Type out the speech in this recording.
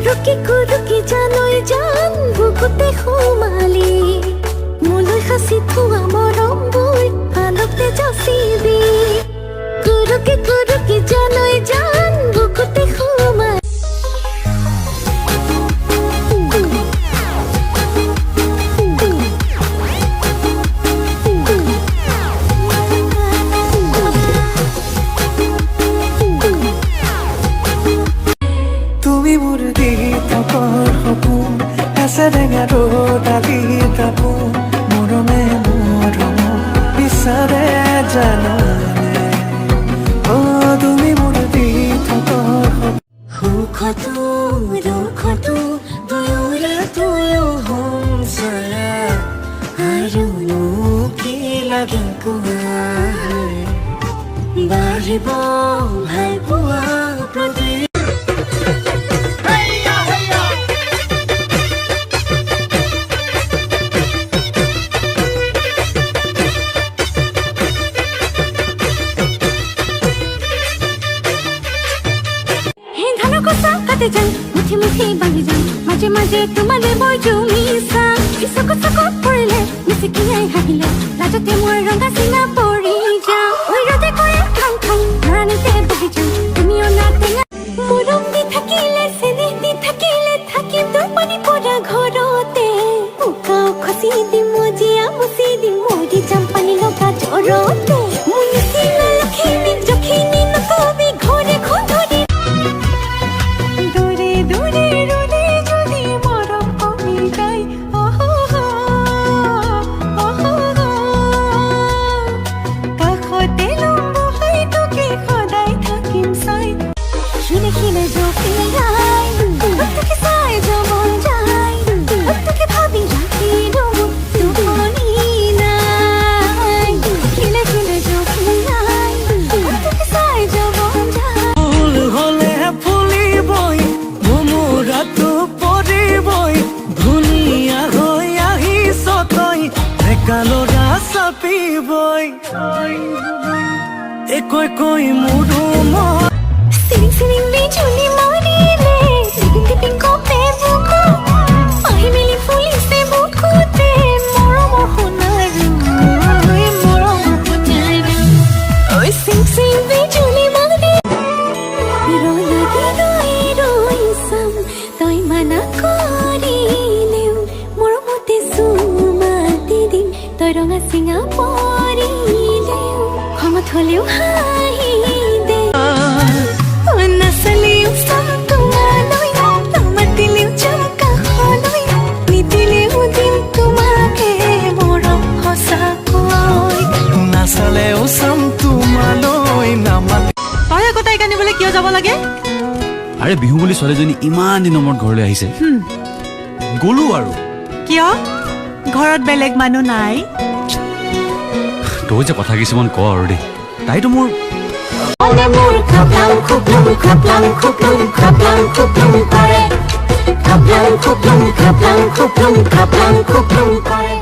কুৰুকি জানৈ জান বুকুতে সোমালি মোলৈ সাঁচি থোৱা মৰমবোৰ আনতে যাচিবি কুৰুকি জানৈ জান বুকুতে Somali Serengaro dali tapu morome moromo bisare janane o tumi murdi thakor khatu doyore toyo hom sara arunu ki lage kuha baribo hai bua prati মুঠি মুঠি বান্ধি যাম মাজে মাজে তোমালে মই জুমিছা চকুত পৰিলে মিচিকিয়াই হাঁহিলে লাজতে মই ৰঙা চিঙা পৰি যাম ঐ ৰদে কৰে খাং খাং ৰাণীতে বহি যাম তুমিও না টেঙা মৰম দি থাকিলে চেনেহ দি থাকিলে থাকিম টোপনি পৰা ঘৰতে উকাও খচি দিম মজিয়া মুচি দিম মৰি যাম পানী লগা জ্বৰতে মোৰ নিচিনা লখিমীক জখিনী নকবি ঘৰে ঘৰে Koi mudu mo sing bijuli morile dipping kope buko ahi mili fuli se buko te moromo honaru oi sing bijuli morile ro lagi roi sam toi mana korileu moromote sumati din toi ronga singa porileu khomot holeu আরে বিহু বুলি ছোৱালীজনী ইমান দিনৰ মূৰত ঘৰলৈ আহিছে গলো আৰু কিয় ঘৰত বেলেগ মানুহ নাই তই যে কথা কিছুমান ক আৰু দেই তাইতো মোৰ খাপলাং খুপলুং কৰে